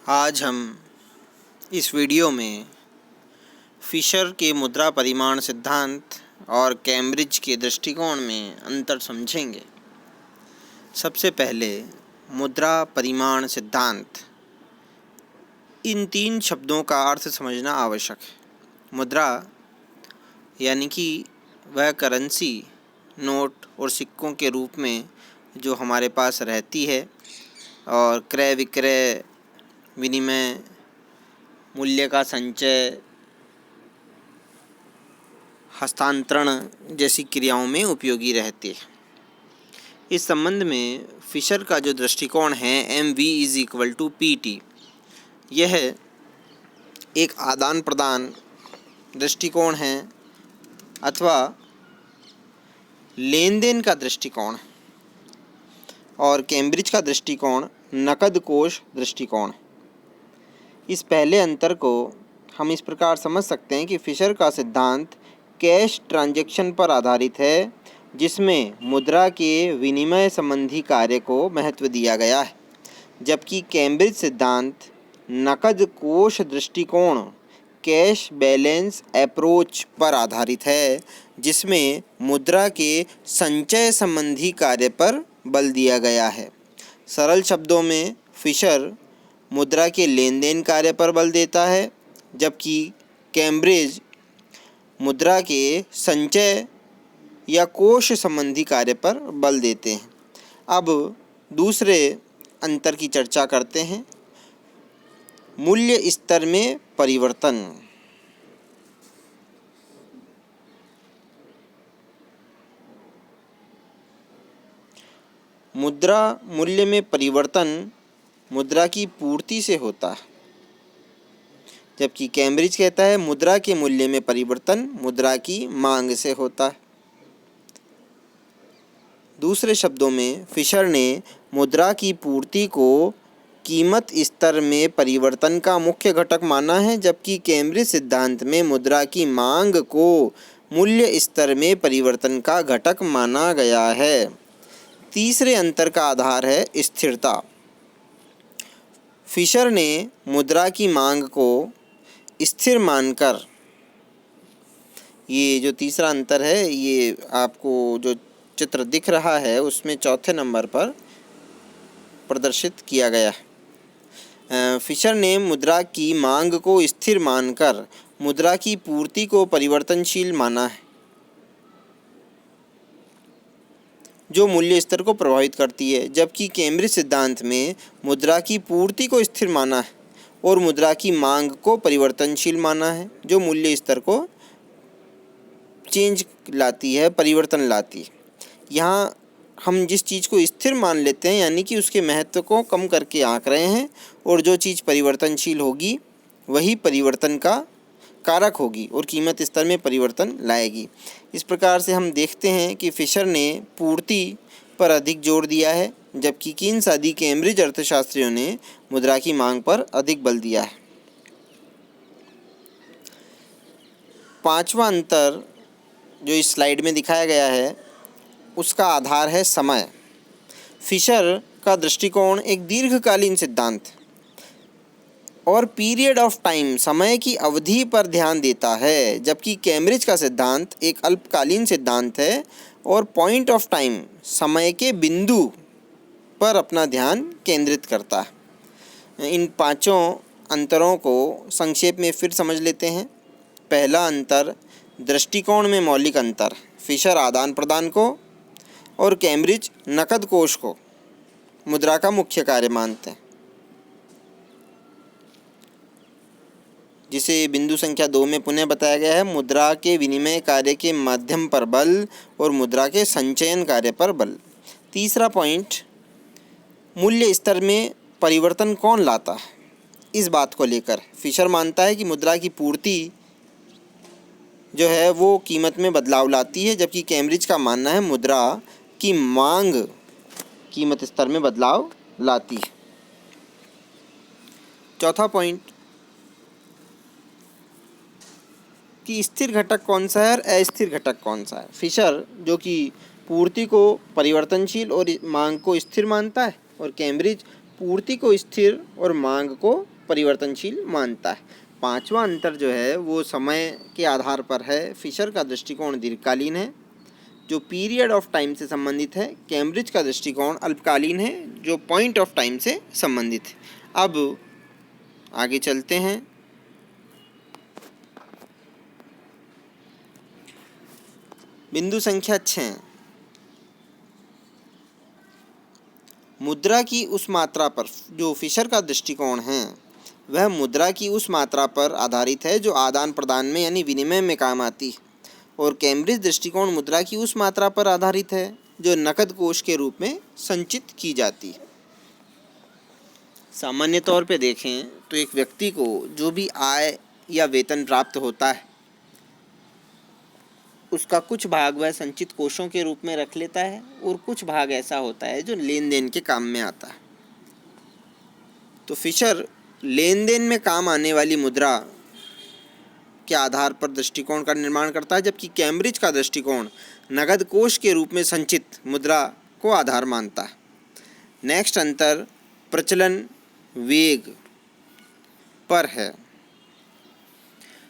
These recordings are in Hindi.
आज हम इस वीडियो में फिशर के मुद्रा परिमाण सिद्धांत और कैम्ब्रिज के दृष्टिकोण में अंतर समझेंगे। सबसे पहले मुद्रा परिमाण सिद्धांत। इन तीन शब्दों का अर्थ समझना आवश्यक है। मुद्रा यानी कि वह करेंसी, नोट और सिक्कों के रूप में जो हमारे पास रहती है, और क्रय विक्रय, विनिमय, मूल्य का संचय, हस्तांतरण जैसी क्रियाओं में उपयोगी रहती है। इस संबंध में फिशर का जो दृष्टिकोण है MV=PT, यह एक आदान प्रदान दृष्टिकोण है अथवा लेन देन का दृष्टिकोण, और कैम्ब्रिज का दृष्टिकोण नकद कोष दृष्टिकोण। इस पहले अंतर को हम इस प्रकार समझ सकते हैं कि फिशर का सिद्धांत कैश ट्रांजैक्शन पर आधारित है, जिसमें मुद्रा के विनिमय संबंधी कार्य को महत्व दिया गया है, जबकि कैम्ब्रिज सिद्धांत नकद कोष दृष्टिकोण कैश बैलेंस अप्रोच पर आधारित है, जिसमें मुद्रा के संचय संबंधी कार्य पर बल दिया गया है। सरल शब्दों में फिशर मुद्रा के लेन देन कार्य पर बल देता है, जबकि कैम्ब्रिज मुद्रा के संचय या कोष संबंधी कार्य पर बल देते हैं। अब दूसरे अंतर की चर्चा करते हैं। मूल्य स्तर में परिवर्तन। मुद्रा मूल्य में परिवर्तन मुद्रा की पूर्ति से होता है, जबकि कैम्ब्रिज कहता है मुद्रा के मूल्य में परिवर्तन मुद्रा की मांग से होता है। दूसरे शब्दों में फिशर ने मुद्रा की पूर्ति को कीमत स्तर में परिवर्तन का मुख्य घटक माना है, जबकि कैम्ब्रिज सिद्धांत में मुद्रा की मांग को मूल्य स्तर में परिवर्तन का घटक माना गया है। तीसरे अंतर का आधार है स्थिरता। फिशर ने मुद्रा की मांग को स्थिर मानकर, ये जो तीसरा अंतर है, ये आपको जो चित्र दिख रहा है उसमें चौथे नंबर पर प्रदर्शित किया गया है। फिशर ने मुद्रा की मांग को स्थिर मानकर मुद्रा की पूर्ति को परिवर्तनशील माना है, जो मूल्य स्तर को प्रभावित करती है, जबकि कैम्ब्रिज सिद्धांत में मुद्रा की पूर्ति को स्थिर माना है और मुद्रा की मांग को परिवर्तनशील माना है, जो मूल्य स्तर को चेंज लाती है, परिवर्तन लाती है। यहाँ हम जिस चीज़ को स्थिर मान लेते हैं, यानी कि उसके महत्व को कम करके आंक रहे हैं, और जो चीज़ परिवर्तनशील होगी वही परिवर्तन का कारक होगी और कीमत स्तर में परिवर्तन लाएगी। इस प्रकार से हम देखते हैं कि फिशर ने पूर्ति पर अधिक जोर दिया है, जबकि कीन्स आदि कैम्ब्रिज अर्थशास्त्रियों ने मुद्रा की मांग पर अधिक बल दिया है। पांचवा अंतर जो इस स्लाइड में दिखाया गया है उसका आधार है समय। फिशर का दृष्टिकोण एक दीर्घकालीन सिद्धांत और पीरियड ऑफ टाइम, समय की अवधि पर ध्यान देता है, जबकि कैम्ब्रिज का सिद्धांत एक अल्पकालीन सिद्धांत है और पॉइंट ऑफ टाइम, समय के बिंदु पर अपना ध्यान केंद्रित करता है। इन पांचों अंतरों को संक्षेप में फिर समझ लेते हैं। पहला अंतर दृष्टिकोण में मौलिक अंतर। फिशर आदान प्रदान को और कैम्ब्रिज नकद कोष को मुद्रा का मुख्य कार्य मानते हैं, जिसे बिंदु संख्या 2 में पुनः बताया गया है। मुद्रा के विनिमय कार्य के माध्यम पर बल और मुद्रा के संचयन कार्य पर बल। तीसरा पॉइंट, मूल्य स्तर में परिवर्तन कौन लाता है, इस बात को लेकर फिशर मानता है कि मुद्रा की पूर्ति जो है वो कीमत में बदलाव लाती है, जबकि कैम्ब्रिज का मानना है मुद्रा की मांग कीमत स्तर में बदलाव लाती है। चौथा पॉइंट कि स्थिर घटक कौन सा है और अस्थिर घटक कौन सा है। फिशर जो कि पूर्ति को परिवर्तनशील और मांग को स्थिर मानता है, और कैम्ब्रिज पूर्ति को स्थिर और मांग को परिवर्तनशील मानता है। पांचवा अंतर जो है वो समय के आधार पर है। फिशर का दृष्टिकोण दीर्घकालीन है जो पीरियड ऑफ टाइम से संबंधित है। कैम्ब्रिज का दृष्टिकोण अल्पकालीन है जो पॉइंट ऑफ टाइम से संबंधित है। अब आगे चलते हैं। बिंदु संख्या 6, मुद्रा की उस मात्रा पर। जो फिशर का दृष्टिकोण है वह मुद्रा की उस मात्रा पर आधारित है जो आदान प्रदान में यानी विनिमय में काम आती है, और कैम्ब्रिज दृष्टिकोण मुद्रा की उस मात्रा पर आधारित है जो नकद कोष के रूप में संचित की जाती है। सामान्य तौर पे देखें तो एक व्यक्ति को जो भी आय या वेतन प्राप्त होता है उसका कुछ भाग वह संचित कोषों के रूप में रख लेता है और कुछ भाग ऐसा होता है जो लेन देन के काम में आता है। तो फिशर लेन देन में काम आने वाली मुद्रा के आधार पर दृष्टिकोण का निर्माण करता है, जबकि कैम्ब्रिज का दृष्टिकोण नगद कोष के रूप में संचित मुद्रा को आधार मानता है। नेक्स्ट अंतर प्रचलन वेग पर है।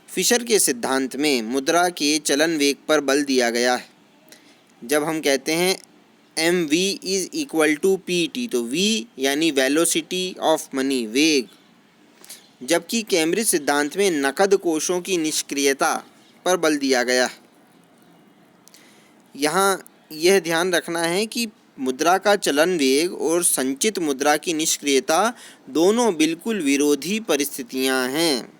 फिशर के सिद्धांत में मुद्रा के चलन वेग पर बल दिया गया है। जब हम कहते हैं mv is equal to pt, तो v यानी वेलोसिटी ऑफ मनी, वेग, जबकि कैम्ब्रिज सिद्धांत में नकद कोषों की निष्क्रियता पर बल दिया गया है। यहाँ यह ध्यान रखना है कि मुद्रा का चलन वेग और संचित मुद्रा की निष्क्रियता दोनों बिल्कुल विरोधी परिस्थितियाँ हैं।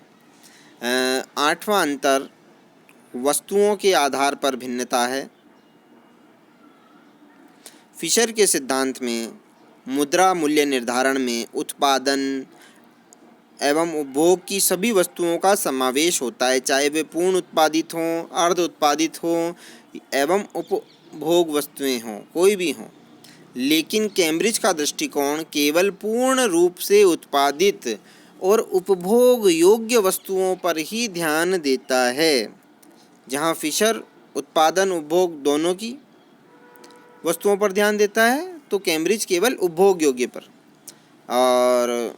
आठवां अंतर वस्तुओं के आधार पर भिन्नता है। फिशर के सिद्धांत में मुद्रा मूल्य निर्धारण में उत्पादन एवं उपभोग की सभी वस्तुओं का समावेश होता है, चाहे वे पूर्ण उत्पादित हों, अर्ध उत्पादित हों एवं उपभोग वस्तुएं हों, कोई भी हों। लेकिन कैम्ब्रिज का दृष्टिकोण केवल पूर्ण रूप से उत्पादित और उपभोग योग्य वस्तुओं पर ही ध्यान देता है, जहां फिशर उत्पादन उपभोग दोनों की वस्तुओं पर ध्यान देता है, तो कैम्ब्रिज केवल उपभोग योग्य पर। और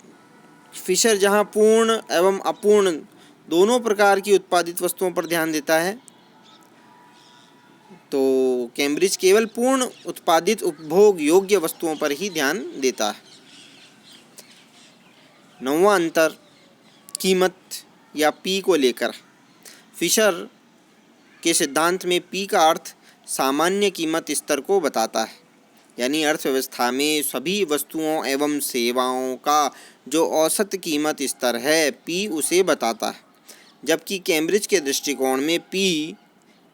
फिशर जहां पूर्ण एवं अपूर्ण दोनों प्रकार की उत्पादित वस्तुओं पर ध्यान देता है, तो कैम्ब्रिज केवल पूर्ण उत्पादित उपभोग योग्य वस्तुओं पर ही ध्यान देता है। नौवां अंतर कीमत या पी को लेकर। फिशर के सिद्धांत में पी का अर्थ सामान्य कीमत स्तर को बताता है, यानी अर्थव्यवस्था में सभी वस्तुओं एवं सेवाओं का जो औसत कीमत स्तर है, पी उसे बताता है। जबकि कैम्ब्रिज के दृष्टिकोण में पी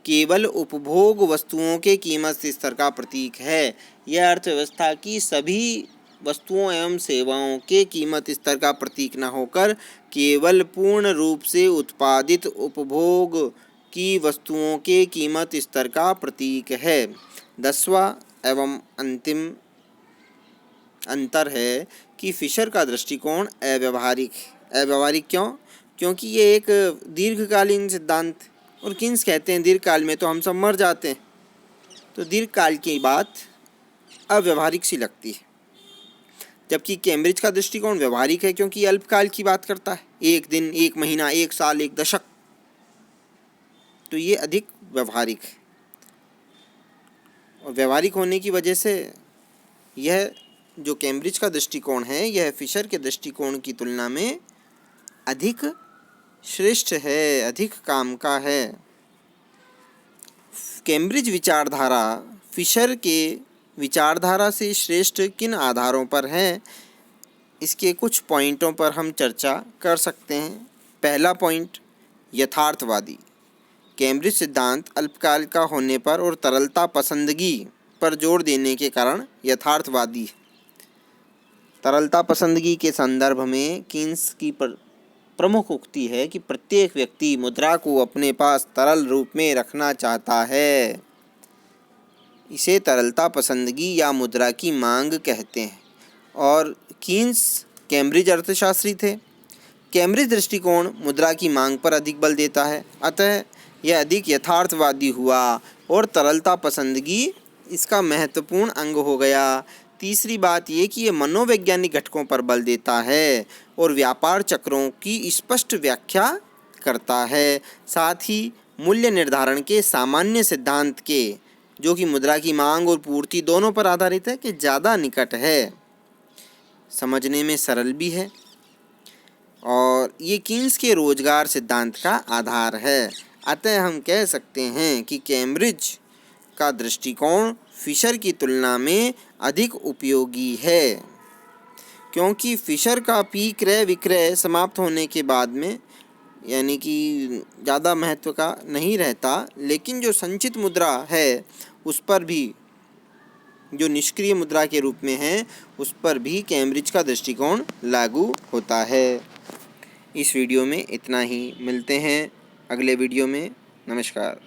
केवल उपभोग वस्तुओं के कीमत स्तर का प्रतीक है। यह अर्थव्यवस्था की सभी वस्तुओं एवं सेवाओं के कीमत स्तर का प्रतीक न होकर केवल पूर्ण रूप से उत्पादित उपभोग की वस्तुओं के कीमत स्तर का प्रतीक है। 10वां एवं अंतिम अंतर है कि फिशर का दृष्टिकोण अव्यावहारिक। अव्यावहारिक क्यों? क्योंकि ये एक दीर्घकालीन सिद्धांत, और किन्स कहते हैं दीर्घकाल में तो हम सब मर जाते हैं, तो दीर्घकाल की बात अव्यावहारिक सी लगती है। जबकि कैम्ब्रिज का दृष्टिकोण व्यवहारिक है क्योंकि अल्पकाल की बात करता है, एक दिन, एक महीना, एक साल, एक दशक, तो ये अधिक व्यवहारिक है। और व्यवहारिक होने की वजह से यह जो कैम्ब्रिज का दृष्टिकोण है यह फिशर के दृष्टिकोण की तुलना में अधिक श्रेष्ठ है, अधिक काम का है। कैम्ब्रिज विचारधारा फिशर के विचारधारा से श्रेष्ठ किन आधारों पर है, इसके कुछ पॉइंटों पर हम चर्चा कर सकते हैं। पहला पॉइंट यथार्थवादी। कैम्ब्रिज सिद्धांत अल्पकाल का होने पर और तरलता पसंदगी पर जोर देने के कारण यथार्थवादी है। तरलता पसंदगी के संदर्भ में कीन्स की प्रमुख उक्ति है कि प्रत्येक व्यक्ति मुद्रा को अपने पास तरल रूप में रखना चाहता है। इसे तरलता पसंदगी या मुद्रा की मांग कहते हैं। और कीन्स कैम्ब्रिज अर्थशास्त्री थे। कैम्ब्रिज दृष्टिकोण मुद्रा की मांग पर अधिक बल देता है, अतः यह अधिक यथार्थवादी हुआ और तरलता पसंदगी इसका महत्वपूर्ण अंग हो गया। तीसरी बात ये कि ये मनोवैज्ञानिक घटकों पर बल देता है और व्यापार चक्रों की स्पष्ट व्याख्या करता है। साथ ही मूल्य निर्धारण के सामान्य सिद्धांत के, जो कि मुद्रा की मांग और पूर्ति दोनों पर आधारित है, कि ज़्यादा निकट है, समझने में सरल भी है और ये कीन्स के रोजगार सिद्धांत का आधार है। अतः हम कह सकते हैं कि कैम्ब्रिज का दृष्टिकोण फिशर की तुलना में अधिक उपयोगी है, क्योंकि फिशर का पी क्रय विक्रय समाप्त होने के बाद में यानी कि ज़्यादा महत्व का नहीं रहता, लेकिन जो संचित मुद्रा है उस पर भी, जो निष्क्रिय मुद्रा के रूप में है, उस पर भी कैम्ब्रिज का दृष्टिकोण लागू होता है। इस वीडियो में इतना ही, मिलते हैं अगले वीडियो में। नमस्कार।